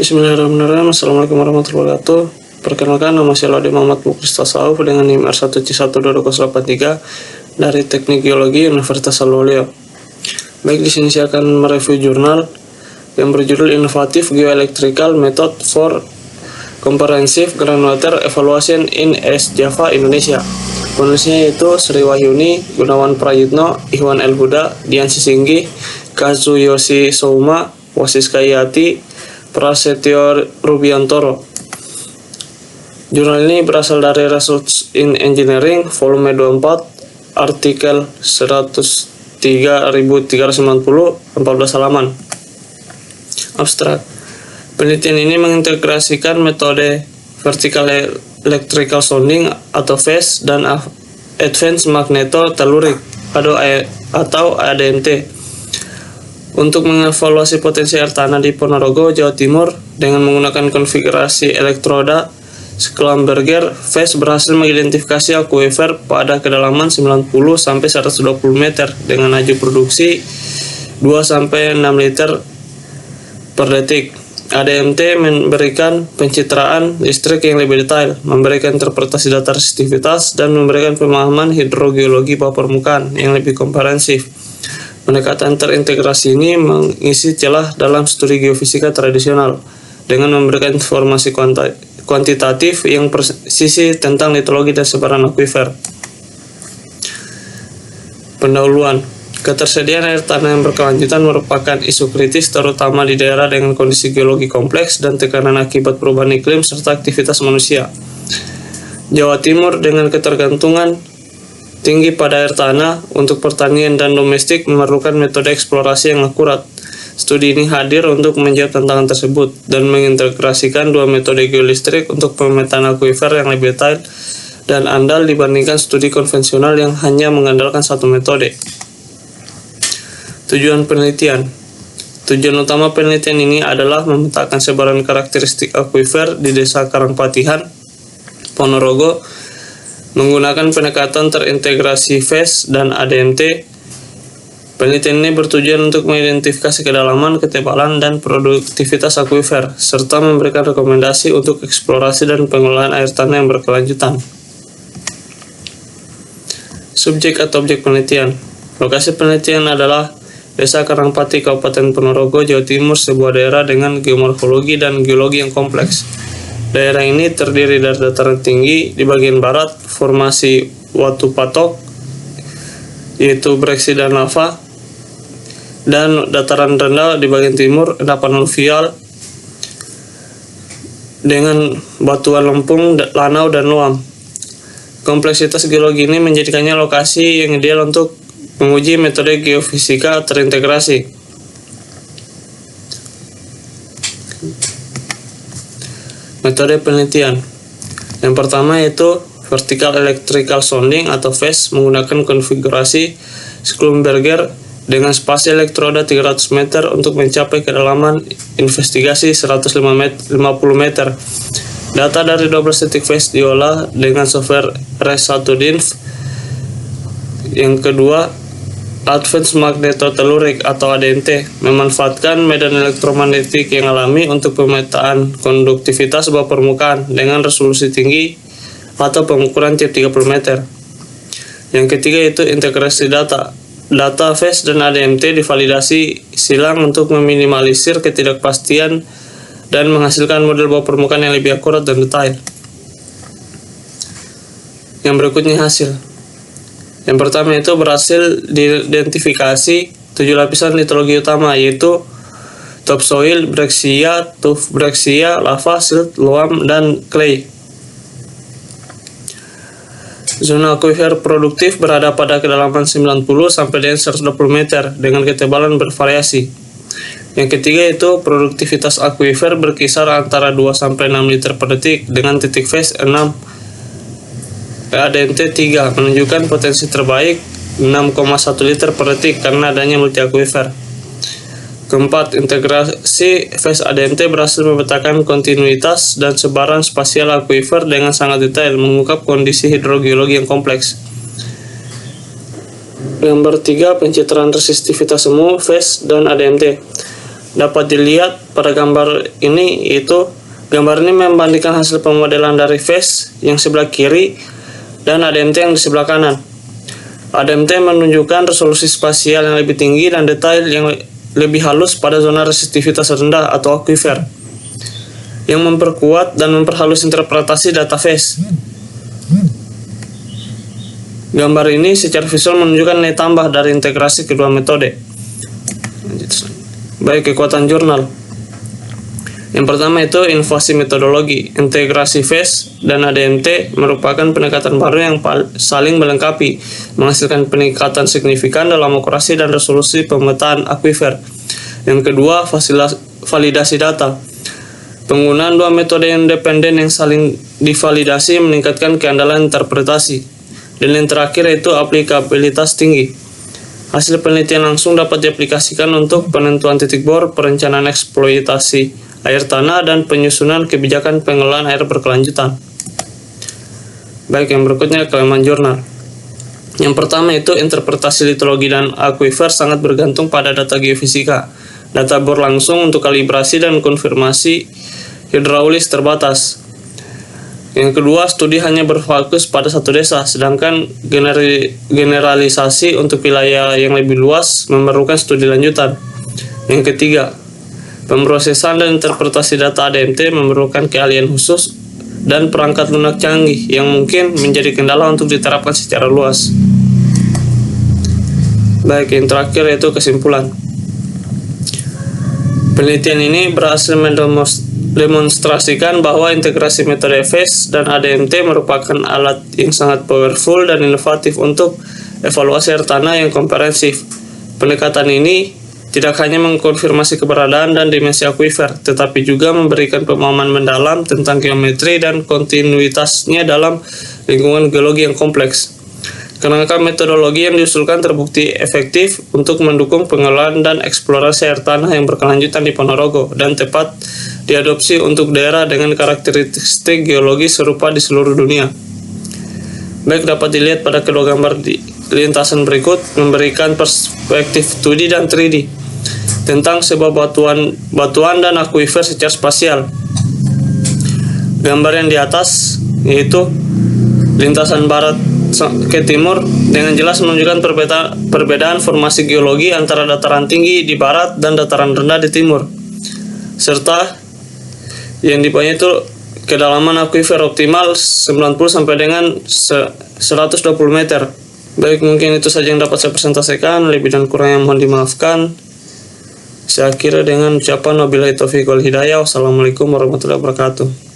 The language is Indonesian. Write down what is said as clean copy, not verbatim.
Bismillahirrahmanirrahim. Assalamualaikum warahmatullahi wabarakatuh. Perkenalkan, nama saya Laude Muhammad Muklis Tasawuf dengan NIM R1C122083 dari Teknik Geologi Universitas Al-Walia. Baik, di sini saya akan mereview jurnal yang berjudul Innovative Geoelectrical Method for Comprehensive Groundwater Evaluation in East Java, Indonesia. Penulisnya yaitu Sri Wahyuni, Gunawan Prayitno, Ikhwan El Huda, Dian Sisinggi, Kazuyoshi Souma, Wasiska Yati, Prasetyo Rubiantoro. Jurnal ini berasal dari Research in Engineering, volume 24, artikel 103.390, 14 halaman. Abstrak. Penelitian ini mengintegrasikan metode vertical electrical sounding atau VES dan advanced magnetotelluric atau ADMT untuk mengevaluasi potensi air tanah di Ponorogo, Jawa Timur dengan menggunakan konfigurasi elektroda Schlumberger. VES berhasil mengidentifikasi akuifer pada kedalaman 90-120 meter dengan laju produksi 2-6 liter per detik. ADMT memberikan pencitraan listrik yang lebih detail, memberikan interpretasi data resistivitas, dan memberikan pemahaman hidrogeologi bawah permukaan yang lebih komprehensif. Pendekatan terintegrasi ini mengisi celah dalam studi geofisika tradisional dengan memberikan informasi kuantitatif yang presisi tentang litologi dan sebaran akuifer. Pendahuluan. Ketersediaan air tanah yang berkelanjutan merupakan isu kritis terutama di daerah dengan kondisi geologi kompleks dan tekanan akibat perubahan iklim serta aktivitas manusia. Jawa Timur dengan ketergantungan tinggi pada air tanah untuk pertanian dan domestik memerlukan metode eksplorasi yang akurat. Studi ini hadir untuk menjawab tantangan tersebut dan mengintegrasikan dua metode geolistrik untuk pemetaan akuifer yang lebih detail dan andal dibandingkan studi konvensional yang hanya mengandalkan satu metode. Tujuan penelitian. Tujuan utama penelitian ini adalah memetakan sebaran karakteristik akuifer di Desa Karangpatihan, Ponorogo, menggunakan pendekatan terintegrasi VES dan ADMT. Penelitian ini bertujuan untuk mengidentifikasi kedalaman, ketebalan, dan produktivitas akuifer, serta memberikan rekomendasi untuk eksplorasi dan pengelolaan air tanah yang berkelanjutan. Subjek atau objek penelitian. Lokasi penelitian adalah Desa Karangpati, Kabupaten Ponorogo, Jawa Timur, sebuah daerah dengan geomorfologi dan geologi yang kompleks. Daerah ini terdiri dari dataran tinggi di bagian barat, formasi Watu Patok, yaitu breksi dan lava, dan dataran rendah di bagian timur, endapan aluvial dengan batuan lempung, lanau, dan luam. Kompleksitas geologi ini menjadikannya lokasi yang ideal untuk menguji metode geofisika terintegrasi. Metode penelitian. Yang pertama yaitu vertical electrical sounding atau VES menggunakan konfigurasi Schlumberger dengan spasi elektroda 300 meter untuk mencapai kedalaman investigasi 150 meter. Data dari 12 titik VES diolah dengan software RES1DINF. Yang kedua, Advanced Magnetotelluric atau ADMT memanfaatkan medan elektromagnetik yang alami untuk pemetaan konduktivitas bawah permukaan dengan resolusi tinggi atau pengukuran tiap 30 meter. Yang ketiga yaitu integrasi data. Data VES dan ADMT divalidasi silang untuk meminimalisir ketidakpastian dan menghasilkan model bawah permukaan yang lebih akurat dan detail. Yang berikutnya hasil. Yang pertama itu berhasil diidentifikasi 7 lapisan litologi utama yaitu topsoil, breksia, tuff breksia, lava, silt, luam, dan clay. Zona akuifer produktif berada pada kedalaman 90 sampai dengan 120 meter dengan ketebalan bervariasi. Yang ketiga itu produktivitas akuifer berkisar antara 2-6 liter per detik dengan titik VES 6. ADMT 3 menunjukkan potensi terbaik 6,1 liter per detik karena adanya multi akuifer. Keempat, integrasi VES ADMT berhasil memetakan kontinuitas dan sebaran spasial akuifer dengan sangat detail, mengungkap kondisi hidrogeologi yang kompleks. Gambar 3, pencitraan resistivitas semu, VES, dan ADMT. dapat dilihat pada gambar ini, yaitu gambar ini membandingkan hasil pemodelan dari phase yang sebelah kiri dan ADMT yang di sebelah kanan. ADMT menunjukkan resolusi spasial yang lebih tinggi dan detail yang lebih halus pada zona resisitivitas rendah atau aquifer, yang memperkuat dan memperhalus interpretasi data phase. Gambar ini secara visual menunjukkan nilai tambah dari integrasi kedua metode. Baik, kekuatan jurnal. Yang pertama itu inovasi metodologi. Integrasi phase dan ADMT merupakan pendekatan baru yang saling melengkapi, menghasilkan peningkatan signifikan dalam akurasi dan resolusi pemetaan aquifer. Yang kedua, validasi data. Penggunaan dua metode independen yang saling divalidasi meningkatkan keandalan interpretasi. Dan yang terakhir yaitu aplikabilitas tinggi. Hasil penelitian langsung dapat diaplikasikan untuk penentuan titik bor, perencanaan eksploitasi air tanah, dan penyusunan kebijakan pengelolaan air berkelanjutan. Baik, yang berikutnya kelemahan jurnal. Yang pertama itu interpretasi litologi dan aquifer sangat bergantung pada data geofisika. Data bor langsung untuk kalibrasi dan konfirmasi hidraulis terbatas. Yang kedua, studi hanya berfokus pada satu desa, sedangkan generalisasi untuk wilayah yang lebih luas memerlukan studi lanjutan. Yang ketiga, pemrosesan dan interpretasi data ADMT memerlukan keahlian khusus dan perangkat lunak canggih yang mungkin menjadi kendala untuk diterapkan secara luas. Baik, yang terakhir yaitu kesimpulan. Penelitian ini berhasil mendemonstrasikan bahwa integrasi metode phase dan ADMT merupakan alat yang sangat powerful dan inovatif untuk evaluasi air tanah yang komprehensif. Pendekatan ini tidak hanya mengkonfirmasi keberadaan dan dimensi aquifer, tetapi juga memberikan pemahaman mendalam tentang geometri dan kontinuitasnya dalam lingkungan geologi yang kompleks. Kerangka metodologi yang diusulkan terbukti efektif untuk mendukung pengelolaan dan eksplorasi air tanah yang berkelanjutan di Ponorogo dan tepat diadopsi untuk daerah dengan karakteristik geologi serupa di seluruh dunia. Baik, dapat dilihat pada kedua gambar di lintasan berikut memberikan perspektif 2D dan 3D tentang sebuah batuan dan aquifer secara spasial. Gambar yang di atas yaitu lintasan barat ke timur dengan jelas menunjukkan perbedaan formasi geologi antara dataran tinggi di barat dan dataran rendah di timur, serta yang di bawahnya itu kedalaman aquifer optimal 90 sampai dengan 120 meter. Baik, mungkin itu saja yang dapat saya presentasikan. Lebih dan kurangnya mohon dimaafkan. Saya akhiri dengan ucapan wabillahi taufiq wal hidayah. Wassalamualaikum warahmatullahi wabarakatuh.